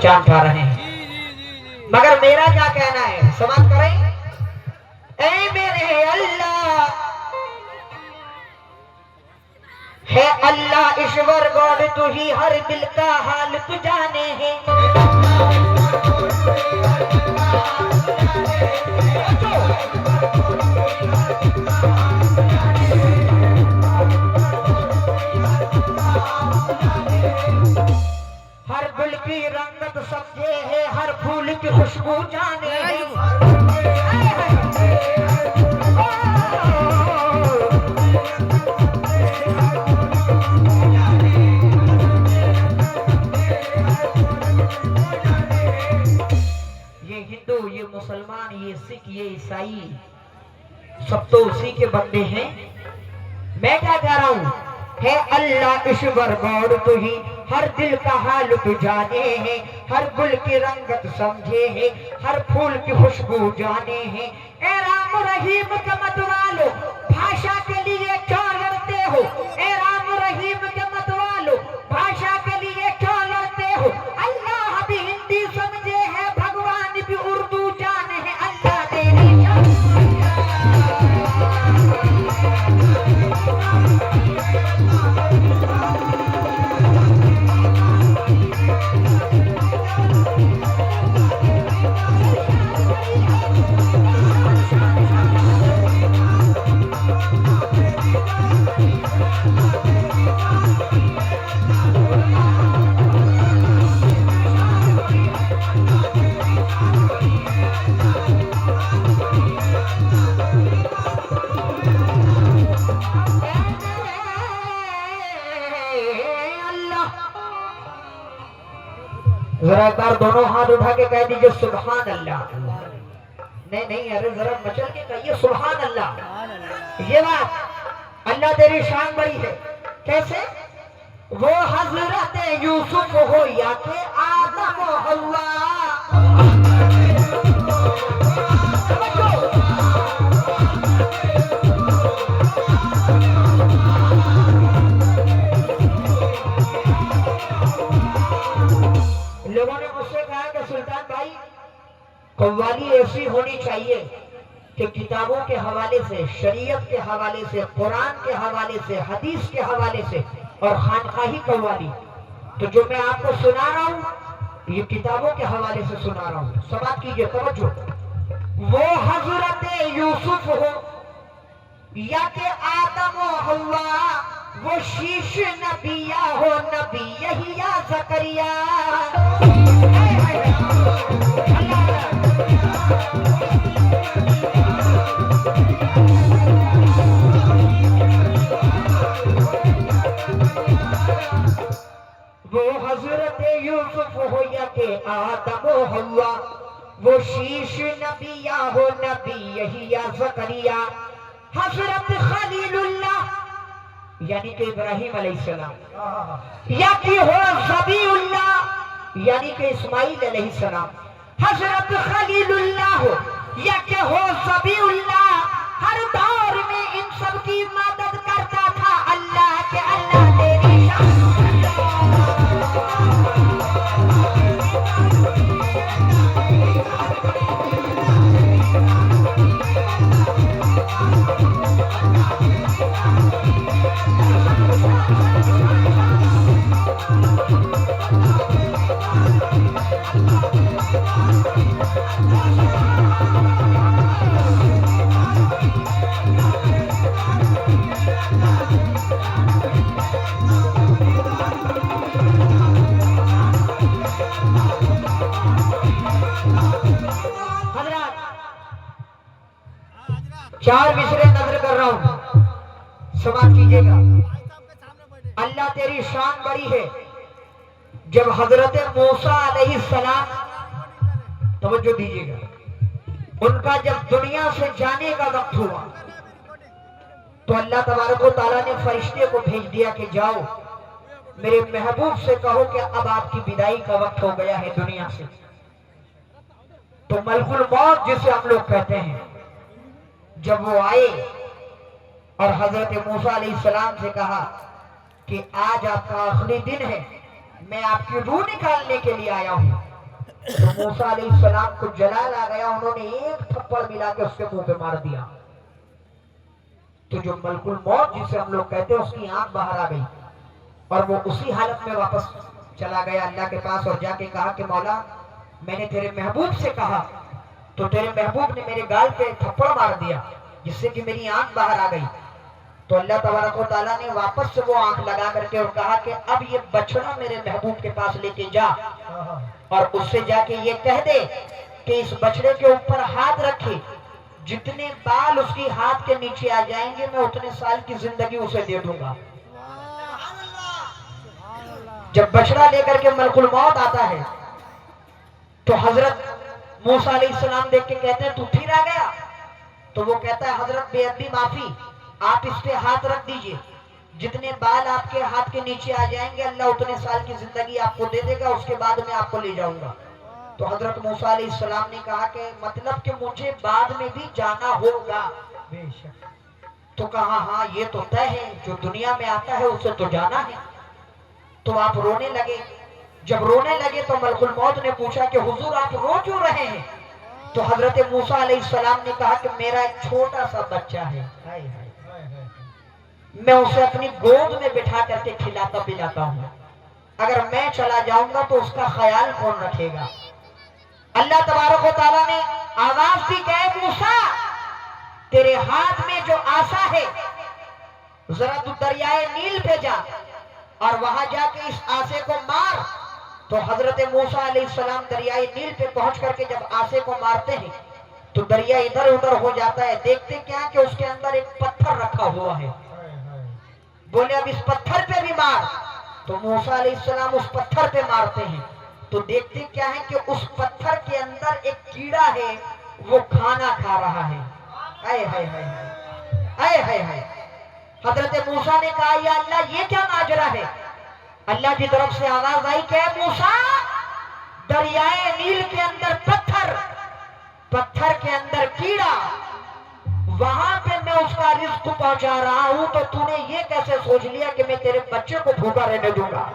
पहचान पा रहे हैं। मगर मेरा क्या कहना है, समाप्त करें। ऐ मेरे अल्लाह है अल्लाह ईश्वर गॉड, तू ही हर दिल का हाल तू जाने है। हर गुल की रंगत समझे है, हर फूल की खुशबू जाने है। ये हिंदू, ये मुसलमान, ये सिख, ये ईसाई, सब तो उसी के बंदे हैं। मैं क्या कह रहा हूँ, है अल्लाह ईश्वर गॉड, तू ही हर दिल का हाल तू जाने है, हर गुल की रंगत समझे है, हर फूल की खुशबू जाने है। ए राम रहीम के मतवालो, भाषा के लिए क्यों लड़ते हो? ए राम रहीम के मतवालो, भाषा के लिए क्यों लड़ते हो? अल्लाह भी हिंदी समझे है, भगवान भी उर्दू जाने है। अल्लाह तेरी जरा एक बार दोनों हाथ उठा के कह दीजिए सुभान अल्लाह। नहीं नहीं, अरे जरा मचल के कहिए सुभान अल्लाह। ये बात अल्लाह तेरी शान बड़ी है। कैसे? वो हजरत यूसुफ हो या के आदम हो हव्वा, लोगों ने मुझसे कहा कि सुल्तान भाई कव्वाली ऐसी होनी चाहिए कि किताबों के हवाले से, शरीयत के हवाले से, कुरान के हवाले से, हदीस के हवाले से, और खानकाही कव्वाली। तो जो मैं आपको सुना रहा हूँ ये किताबों के हवाले से सुना रहा हूँ। समाप्त कीजिए, तवज्जो। वो हजरत यूसुफ हो या के आदम हो हव्वा, वो शीश नबिया हो नबी यही या जकरिया। वो हजरत यूसुफ हो या के आदम हो हव्वा, वो शीश नबिया हो नबी यही या जकरिया। हजरत खलीलुल्लाह यानी कि इब्राहिम अलैहिस्सलाम, या कि हो ज़बीउल्लाह यानी कि इस्माइल अलैहिस्सलाम। हजरत खलीलुल्लाह हो या कि हो ज़बीउल्लाह, हर दौर में इन सब की मदद करता था अल्लाह के अल्लाह तेरी चार मिसरे नजर कर रहा हूं, समाप्त कीजिएगा। अल्लाह तेरी शान बड़ी है। जब हजरत मूसा अलैहिस्सलाम, तवज्जो दीजिएगा, उनका जब दुनिया से जाने का वक्त हुआ तो अल्लाह तबारक व तआला ने फरिश्ते को भेज दिया कि जाओ मेरे महबूब से कहो कि अब आपकी विदाई का वक्त हो गया है दुनिया से। तो मलकुल मौत जिसे हम लोग कहते हैं, जब वो आए और हजरत मूसा अलैहिस्सलाम से कहा कि आज आपका आखिरी दिन है, मैं आपकी रूह निकालने के लिए आया हूं। तो मूसा अलैहिस्सलाम को जलाल आ गया, उन्होंने एक थप्पड़ मिला के उसके मुंह पे मार दिया। तो जो मलकुल मौत जिसे हम लोग कहते हैं उसकी आंख बाहर आ गई और वो उसी हालत में वापस चला गया अल्लाह के पास और जाके कहा कि मौला मैंने तेरे महबूब से कहा तो तेरे महबूब ने मेरे गाल पे थप्पड़ मार दिया जिससे कि मेरी आंख बाहर आ गई। तो अल्लाह तबारक व तआला ने वापस से वो आंख लगा करके और कहा कि अब ये बछड़ा मेरे महबूब के पास लेके जा और उससे जाके ये कह दे कि इस बछड़े के ऊपर हाथ रखे, जितने बाल उसकी हाथ के नीचे आ जाएंगे मैं उतने साल की जिंदगी उसे दे दूंगा। जब बछड़ा लेकर के मलकुल मौत आता है तो हजरत मूसा अलैहिस्सलाम देख के कहते हैं तू फिर आ गया। तो वो कहता है हजरत बेअदबी माफी, आप इस पे हाथ रख दीजिए, जितने बाल आपके हाथ के नीचे आ जाएंगे अल्लाह उतने साल की जिंदगी आपको दे देगा, उसके बाद मैं आपको ले जाऊंगा। तो हजरत मूसा अलैहिस्सलाम ने कहा कि मतलब कि मुझे बाद में भी जाना होगा। तो कहा हाँ ये तो तय है, जो दुनिया में आता है उसे तो जाना है। तो आप रोने लगे। जब रोने लगे तो मलकुल मौत ने पूछा कि हुजूर आप रो क्यों रहे हैं? तो हजरत मूसा अलैहिस्सलाम ने कहा कि मेरा एक छोटा सा बच्चा है, मैं उसे अपनी गोद में बिठा करके खिलाता पिलाता हूँ, अगर मैं चला जाऊंगा तो उसका ख्याल कौन रखेगा? अल्लाह तबारक व तआला ने आवाज दी कि मूसा तेरे हाथ में जो आसा है जरा तू दरियाए नील पे जा और वहां जाके इस आसे को मार। तो हजरत मूसा अलैहिस्सलाम दरियाए नील पे पहुंच करके जब आसे को मारते हैं तो दरिया इधर उधर हो जाता है। देखते क्या कि उसके अंदर एक पत्थर रखा हुआ है। बोले अब इस पत्थर पे भी मार। तो मूसा अलैहिस्सलाम उस पत्थर पे मारते हैं तो देखते क्या है कि उस पत्थर के अंदर एक कीड़ा है, वो खाना खा रहा है। हाय हाय हाय हाय हाय हाय। हजरत मूसा ने कहा या अल्लाह ये क्या माजरा है? अल्लाह की तरफ से आवाज आई कि मूसा दरियाए नील के अंदर पत्थर, पत्थर के अंदर कीड़ा, वहां पे मैं उसका रिस्क पहुंचा रहा हूं, तो तूने ये कैसे सोच लिया कि मैं तेरे बच्चे को भूखा रहने दूंगा?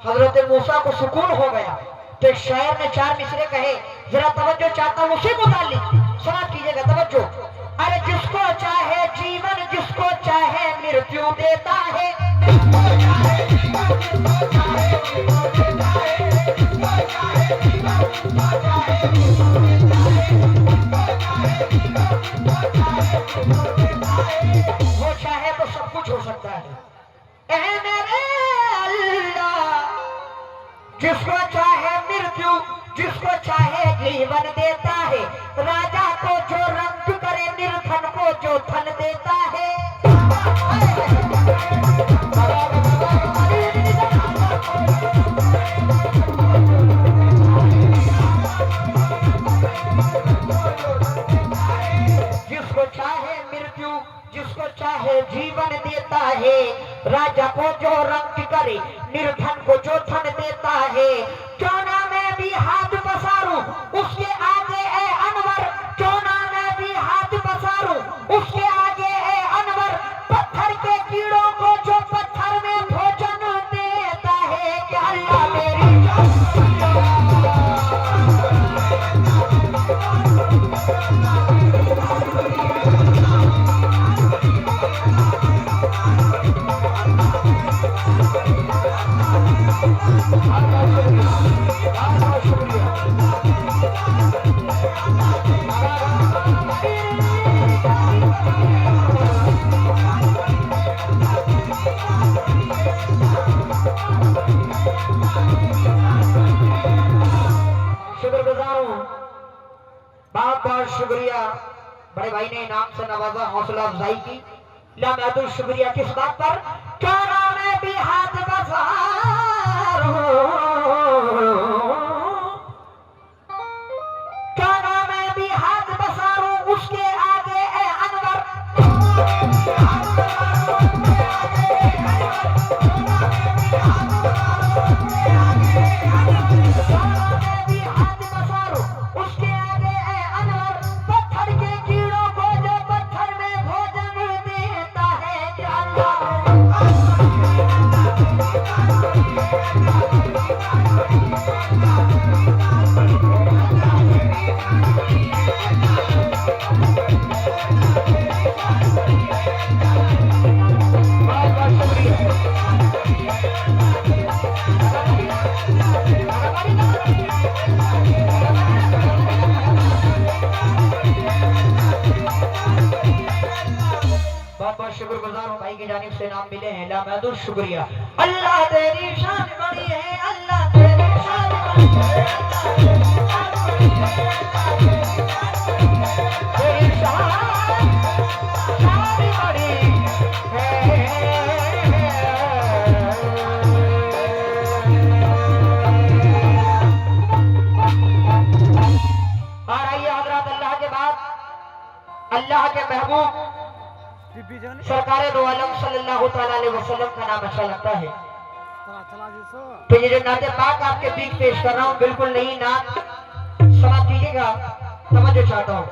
हजरत मूसा को सुकून हो गया। तो एक शायर ने 4 मिसरे कहे, जरा तवज्जो चाहता हूं उसी मुतालिक समाप्त कीजिएगा, तवज्जो। अरे जिसको चाहे जीवन, जिसको चाहे मृत्यु देता है, वो चाहे तो सब कुछ हो सकता है। ऐ मेरे अल्लाह जिसको चाहे मृत्यु, जिसको चाहे जीवन देता है, राजा को जो रंग करे, निर्धन को जो धन देता है। जिसको चाहे मृत्यु, जिसको चाहे जीवन देता है, राजा को जो रंग करे, निर्धन को जो धन देता है। क्यों ना मैं भी हाथ पसारूं उसके आगे ए अनवर, क्यों ना मैं भी हाथ पसारूं उसके आगे ए अनवर, पत्थर के कीड़ों को जो पत्थर में भोजन देता है। कि अल्लाह मेरी शुक्रगुजार हूँ, बहुत बहुत शुक्रिया। बड़े भाई ने इनाम से नवाजा, हौसला अफजाई की, लामहदुद शुक्रिया। किस बात पर? क्यों ना मैं भी हाथ पसारूं, क्यों ना मैं भी हाथ पसारूं उसके आगे ए अनवर, उसके आगे ए अनवर, पत्थर के कीड़ों को जो पत्थर में भोजन देता है। कि अल्लाह बहुत शुक्रगुजार हूँ भाई की जानिब से नाम मिले हैं लामहदुद शुक्रिया। अल्लाह तेरी शान बड़ी है, अल्लाह तेरी शान बड़ी है, तेरी शान बड़ी है। और आइए हजरत अल्लाह के बाद अल्लाह के महबूब सरकार दो आलम सल्लल्लाहु तआला अलैहि वसल्लम का नाम अच्छा लगता है, तो ये जो नाते पाक आपके बीच पेश कर रहा हूँ बिल्कुल नई नात समाप्त कीजिएगा, समझो चाहता हूँ।